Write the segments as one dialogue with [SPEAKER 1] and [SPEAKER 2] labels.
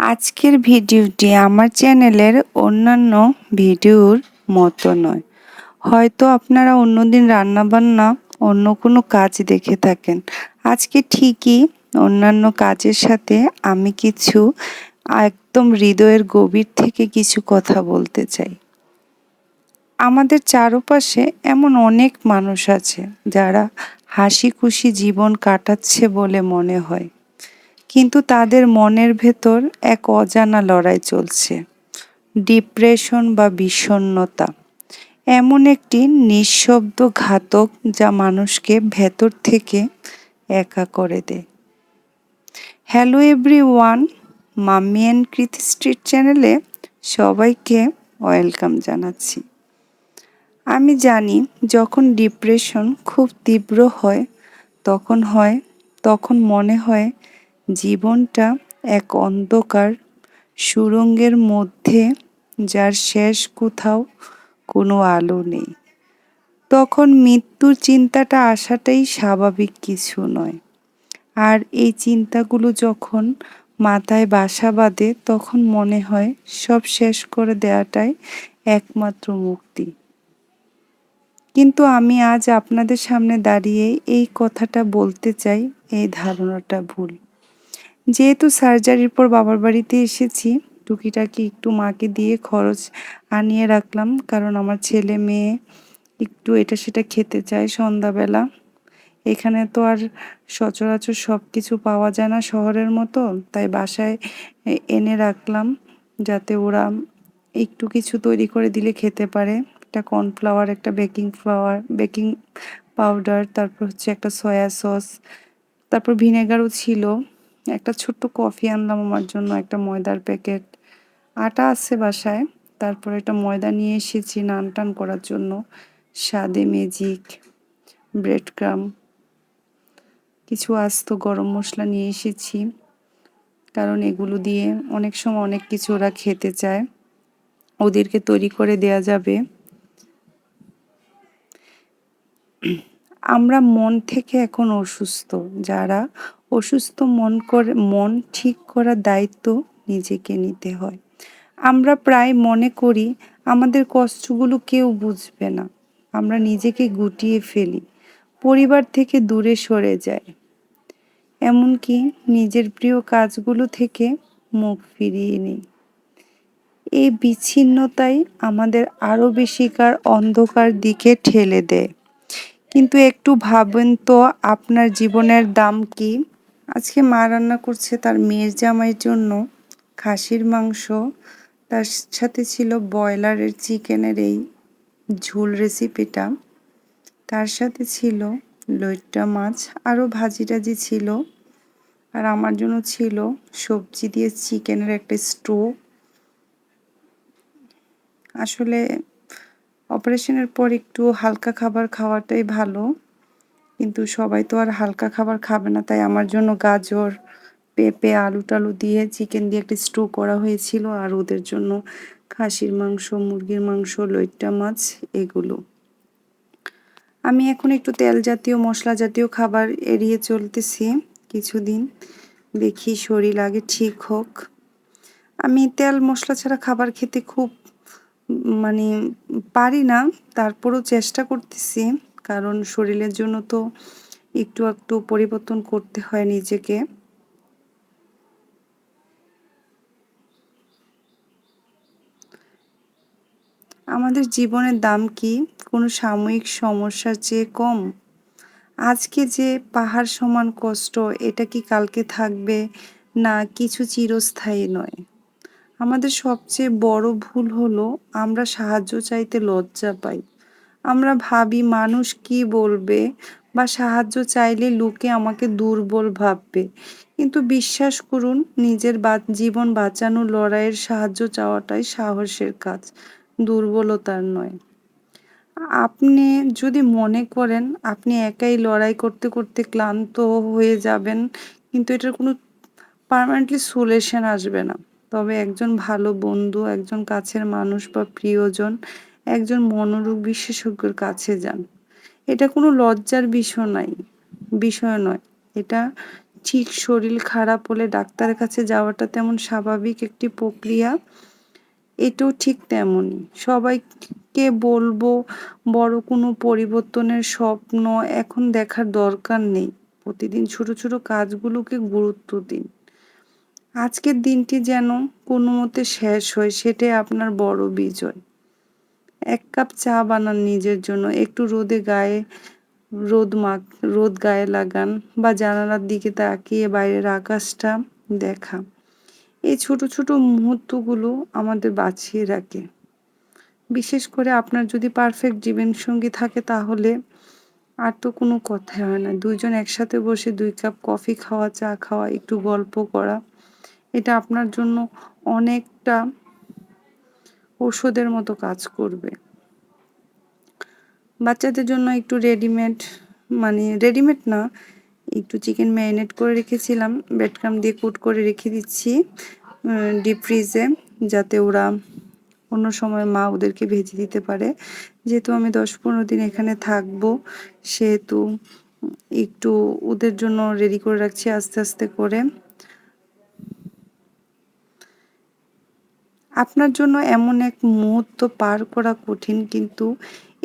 [SPEAKER 1] আজকের ভিডিওটি আমার চ্যানেলের অন্যান্য ভিডিওর মতো নয়। হয়তো আপনারা অন্যদিন রান্নাবান্না অন্য কোনো কাজ দেখে থাকেন। আজকে ঠিকই অন্যান্য কাজের সাথে আমি কিছু একদম হৃদয়ের গভীর থেকে কিছু কথা বলতে চাই। আমাদের চারপাশে এমন অনেক মানুষ আছে যারা হাসি খুশি জীবন কাটাচ্ছে বলে মনে হয়, কিন্তু তাদের মনের ভেতর এক অজানা লড়াই চলছে। ডিপ্রেশন বা বিষণ্ণতা এমন একটি নিঃশব্দ ঘাতক যা মানুষকে ভেতর থেকে একা করে দেয়। হ্যালো এভরিওয়ান, মাম্মি অ্যান্ড কৃতি স্ট্রিট চ্যানেলে সবাইকে ওয়েলকাম জানাচ্ছি। আমি জানি যখন ডিপ্রেশন খুব তীব্র হয় তখন মনে হয় জীবনটা এক অন্ধকার সুড়ঙ্গের মধ্যে, যার শেষ কোথাও কোনো আলো নেই। তখন মৃত্যুর চিন্তাটা আসাটাই স্বাভাবিক কিছু নয়। আর এই চিন্তাগুলো যখন মাথায় বাসা বাঁধে তখন মনে হয় সব শেষ করে দেওয়াটাই একমাত্র মুক্তি। কিন্তু আমি আজ আপনাদের সামনে দাঁড়িয়ে এই কথাটা বলতে চাই, এই ধারণাটা ভুল। যেহেতু সার্জারির পর বাবার বাড়িতে এসেছি, টুকিটাকি একটু মাকে দিয়ে খরচ আনিয়ে রাখলাম, কারণ আমার ছেলে মেয়ে একটু এটা সেটা খেতে চায় সন্ধ্যাবেলা। এখানে তো আর সচরাচর সব কিছু পাওয়া যায় না শহরের মতো, তাই বাসায় এনে রাখলাম যাতে ওরা একটু কিছু তৈরি করে দিলে খেতে পারে। একটা কর্নফ্লাওয়ার, একটা বেকিং পাউডার, তারপর হচ্ছে একটা সয়া সস, তারপর ভিনেগারও ছিল। একটা ছোট্ট কফি আনলাম আমার জন্য, একটা ময়দার প্যাকেট, আটা আছে বাসায়। তারপর একটা ময়দা নিয়ে এসেছি নান টান করার জন্য, স্বাদে ম্যাজিক, ব্রেড ক্রাম্ব, কিছু আস্ত গরম মশলা নিয়ে এসেছি, কারণ এগুলো দিয়ে অনেক সময় অনেক কিছু ওরা খেতে চায়, ওদেরকে তৈরি করে দেয়া যাবে। আমরা মন থেকে এখন অসুস্থ, যারা অসুস্থ মন ঠিক করার দায়িত্ব নিজেকে নিতে হয়। আমরা প্রায় মনে করি আমাদের কষ্টগুলো কেউ বুঝবে না, আমরা নিজেকে গুটিয়ে ফেলি, পরিবার থেকে দূরে সরে যাই, এমনকি নিজের প্রিয় কাজগুলো থেকে মুখ ফিরিয়ে নিই। এই বিচ্ছিন্নতাই আমাদের আরও বেশিকার অন্ধকার দিকে ঠেলে দেয়। কিন্তু একটু ভাবেন তো, আপনার জীবনের দাম কি? আজকে মা রান্না করছে তার মেয়ের জামাইয়ের জন্য খাসির মাংস, তার সাথে ছিল ব্রয়লারের চিকেনের এই ঝোল রেসিপিটা, তার সাথে ছিল লইট্টা মাছ, আরও ভাজি টাজি ছিল, আর আমার জন্য ছিল সবজি দিয়ে চিকেনের একটা স্টু। আসলে অপারেশনের পর একটু হালকা খাবার খাওয়াটাই ভালো, কিন্তু সবাই তো আর হালকা খাবার খাবে না, তাই আমার জন্য গাজর, পেঁপে, আলু টালু দিয়ে চিকেন দিয়ে একটা স্টু করা হয়েছিল, আর ওদের জন্য খাসির মাংস, মুরগির মাংস, লইট্টা মাছ, এগুলো। আমি এখন একটু তেল জাতীয় মশলা জাতীয় খাবার এড়িয়ে চলতেছি কিছুদিন, দেখি শরীর আগে ঠিক হোক। আমি তেল মশলা ছাড়া খাবার খেতে খুব মানে পারি না, তারপরও চেষ্টা করতেছি, কারণ শরীরের জন্য তো একটু একটু পরিবর্তন করতে হয় নিজেকে। আমাদের জীবনের দাম কি কোনো সাময়িক সমস্যার চেয়ে কম? আজকে যে পাহাড় সমান কষ্ট, এটা কি কালকে থাকবে? না, কিছু চিরস্থায়ী নয়। আমাদের সবচেয়ে বড় ভুল হলো আমরা সাহায্য চাইতে লজ্জা পাই। আমরা ভাবি মানুষ কি বলবে, বা সাহায্য চাইলে লোকে আমাকে দুর্বল ভাববে। কিন্তু বিশ্বাস করুন, নিজের জীবন বাঁচানোর লড়াইয়ের সাহায্য চাওয়াটাই সাহসের কাজ, দুর্বলতার নয়। আপনি যদি মনে করেন আপনি একাই লড়াই করতে করতে ক্লান্ত হয়ে যাবেন, কিন্তু এটার কোনো পার্মানেন্টলি সলিউশন আসবে না। তবে একজন ভালো বন্ধু, একজন কাছের মানুষ বা প্রিয়জন, একজন মনোরোগ বিশেষজ্ঞের কাছে যান। এটা কোনো লজ্জার বিষয় নয়, এটা ঠিক শরীর খারাপ হলে ডাক্তারের কাছে যাওয়াটা তেমন স্বাভাবিক একটি প্রক্রিয়া, এটাও ঠিক তেমনই। সবাইকে বলবো বড় কোনো পরিবর্তনের স্বপ্ন এখন দেখার দরকার নেই। প্রতিদিন ছোট ছোট কাজগুলোকে গুরুত্ব দিন। আজকের দিনটি যেন কোনো মতে শেষ হয়, সেটাই আপনার বড় বিজয়। 1 কাপ চা বানান নিজের জন্য, একটু রোদ গায়ে লাগান বা জানালার দিকে তাকিয়ে বাইরের আকাশটা দেখা। এই ছোট ছোট মুহূর্তগুলো আমাদের বাঁচিয়ে রাখে। বিশেষ করে আপনার যদি পারফেক্ট জীবনসঙ্গী থাকে তাহলে আর তো কোনো কথাই হয় না। 2 জন একসাথে বসে 2 কাপ কফি খাওয়া, চা খাওয়া, একটু গল্প করা, এটা আপনার জন্য অনেকটা ঔষধের মতো কাজ করবে। বাচ্চাদের জন্য একটু রেডিমেড না, একটু চিকেন ম্যারিনেট করে রেখেছিলাম, ব্রেডক্রাম্ব দিয়ে কোট করে রেখে দিচ্ছি ডিপ ফ্রিজে, যাতে ওরা অন্য সময় মা ওদেরকে ভেজে দিতে পারে। যেহেতু আমি 10-15 দিন এখানে থাকবো, সেহেতু একটু ওদের জন্য রেডি করে রাখছি আস্তে আস্তে করে। আপনার জন্য এমন এক মুহূর্ত পার করা কঠিন, কিন্তু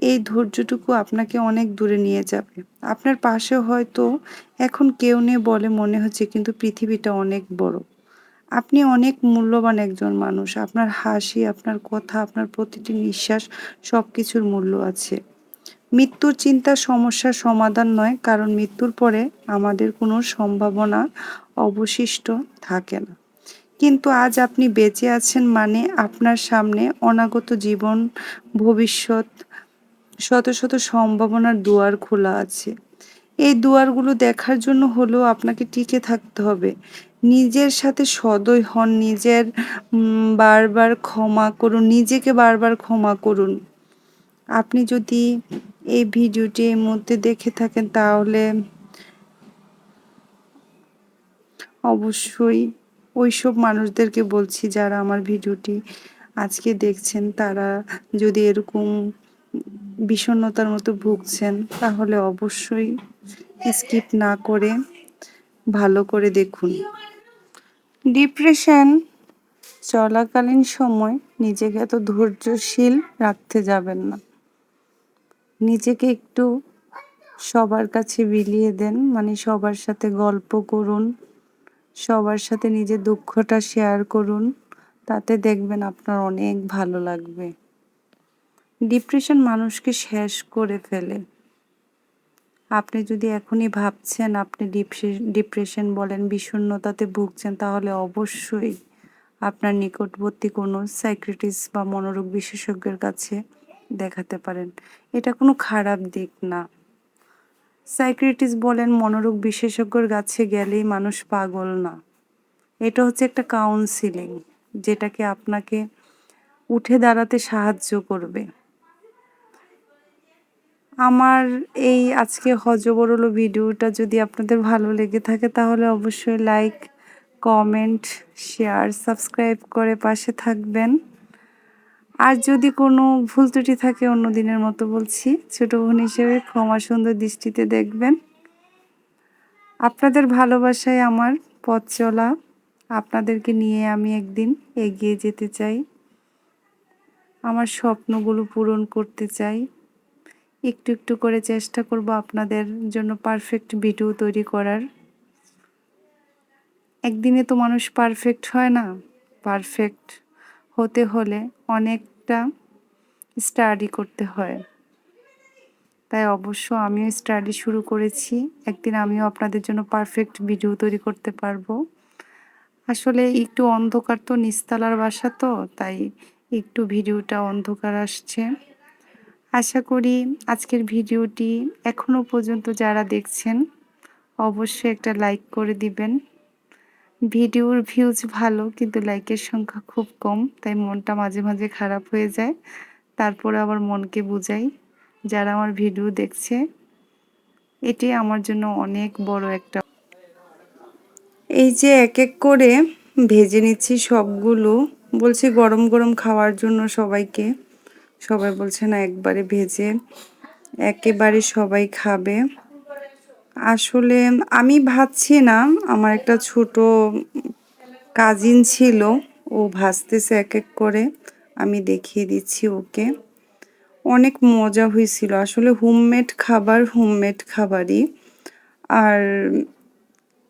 [SPEAKER 1] এই ধৈর্যটুকু আপনাকে অনেক দূরে নিয়ে যাবে। আপনার পাশে হয়তো এখন কেউ নেই বলে মনে হচ্ছে, কিন্তু পৃথিবীটা অনেক বড়। আপনি অনেক মূল্যবান একজন মানুষ। আপনার হাসি, আপনার কথা, আপনার প্রতিটি নিঃশ্বাস, সব কিছুর মূল্য আছে। মৃত্যুর চিন্তা সমস্যার সমাধান নয়, কারণ মৃত্যুর পরে আমাদের কোনো সম্ভাবনা অবশিষ্ট থাকে না। কিন্তু আজ আপনি বেঁচে আছেন মানে আপনার সামনে অনাগত জীবন, ভবিষ্যৎ, শত শত সম্ভাবনার দুয়ার খোলা আছে। এই দুয়ারগুলো দেখার জন্য হলেও আপনাকে টিকে থাকতে হবে। নিজের সাথে সদয় হন, নিজেকে বারবার ক্ষমা করুন। আপনি যদি এই ভিডিওটি এই মুহূর্তে দেখে থাকেন তাহলে অবশ্যই ওইসব মানুষদেরকে বলছি যারা আমার ভিডিওটি আজকে দেখছেন, তারা যদি এরকম বিষণ্ণতার মতো ভুগছেন তাহলে অবশ্যই স্কিপ না করে ভালো করে দেখুন। ডিপ্রেশন চলাকালীন সময় নিজেকে এত ধৈর্যশীল রাখতে যাবেন না। নিজেকে একটু সবার কাছে বিলিয়ে দেন, মানে সবার সাথে গল্প করুন, সবার সাথে নিজের দুঃখটা শেয়ার করুন, তাতে দেখবেন আপনার অনেক ভালো লাগবে। ডিপ্রেশন মানুষকে শেষ করে ফেলে। আপনি যদি এখনই ভাবছেন আপনি ডিপ্রেশন বলেন, বিষণ্ণতাতে ভুগছেন, তাহলে অবশ্যই আপনার নিকটবর্তী কোনো সাইকিয়াট্রিস্ট বা মনোরোগ বিশেষজ্ঞের কাছে দেখাতে পারেন। এটা কোনো খারাপ দিক না। সাইকিয়াট্রিস্ট বলেন, মনোরোগ বিশেষজ্ঞর কাছে গেলেই মানুষ পাগল না। এটা হচ্ছে একটা কাউন্সিলিং, যেটাকে আপনাকে উঠে দাঁড়াতে সাহায্য করবে। আমার এই আজকে হযবরল ভিডিওটা যদি আপনাদের ভালো লেগে থাকে তাহলে অবশ্যই লাইক, কমেন্ট, শেয়ার, সাবস্ক্রাইব করে পাশে থাকবেন। আর যদি কোনো ভুল ত্রুটি থাকে অন্য দিনের মতো বলছি, ছোট বোন হিসেবে ক্ষমা সুন্দর দৃষ্টিতে দেখবেন। আপনাদের ভালোবাসায় আমার পথ চলা, আপনাদেরকে নিয়ে আমি একদিন এগিয়ে যেতে চাই, আমার স্বপ্নগুলো পূরণ করতে চাই। একটু একটু করে চেষ্টা করব আপনাদের জন্য পারফেক্ট ভিডিও তৈরি করার। একদিনে তো মানুষ পারফেক্ট হয় না। পারফেক্ট হতে হলে অনেকটা স্টাডি করতে হয়। তাই অবশ্য আমিও স্টাডি শুরু করেছি। একদিন আমিও আপনাদের জন্য পারফেক্ট ভিডিও তৈরি করতে পারবো। আসলে একটু অন্ধকার, তো নিচতলার বাসা, তো তাই একটু ভিডিওটা অন্ধকার আসছে। আশা করি আজকের ভিডিওটি এখনো পর্যন্ত যারা দেখছেন অবশ্যই একটা লাইক করে দিবেন। ভিডিওর ভিউজ ভালো, কিন্তু লাইকের সংখ্যা খুব কম, তাই মনটা মাঝে মাঝে খারাপ হয়ে যায়। তারপরে আবার মনকে বুঝাই, যারা আমার ভিডিও দেখছে এটি আমার জন্য অনেক বড় একটা। এই যে এক এক করে ভেজে নিচ্ছি সবগুলো, বলছি গরম গরম খাওয়ার জন্য সবাইকে। সবাই বলছে না একবারে ভেজে একেবারে সবাই খাবে। আসলে আমি ভাজছি না, আমার একটা ছোট কাজিন ছিল, ও ভাজতেছে এক করে। আমি দেখিয়ে দিচ্ছি ওকে। অনেক মজা হয়েছিল। আসলে হোমমেড খাবার হোমমেড খাবারই। আর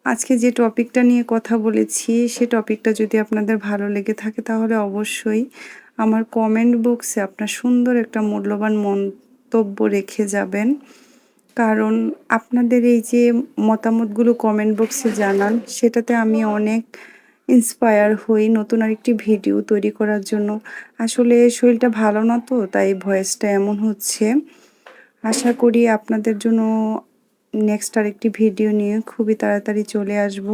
[SPEAKER 1] আজকে যে টপিকটা নিয়ে কথা বলেছি, সে টপিকটা যদি আপনাদের ভালো লেগে থাকে তাহলে অবশ্যই আমার কমেন্ট বক্সে আপনার সুন্দর একটা মূল্যবান মন্তব্য রেখে যাবেন। কারণ আপনাদের এই যে মতামতগুলো কমেন্ট বক্সে জানান, সেটাতে আমি অনেক ইন্সপায়ার হই নতুন আরেকটি ভিডিও তৈরি করার জন্য। আসলে শরীরটা ভালো না তো, তাই ভয়েসটা এমন হচ্ছে। আশা করি আপনাদের জন্য নেক্সট আরেকটি ভিডিও নিয়ে খুবই তাড়াতাড়ি চলে আসব।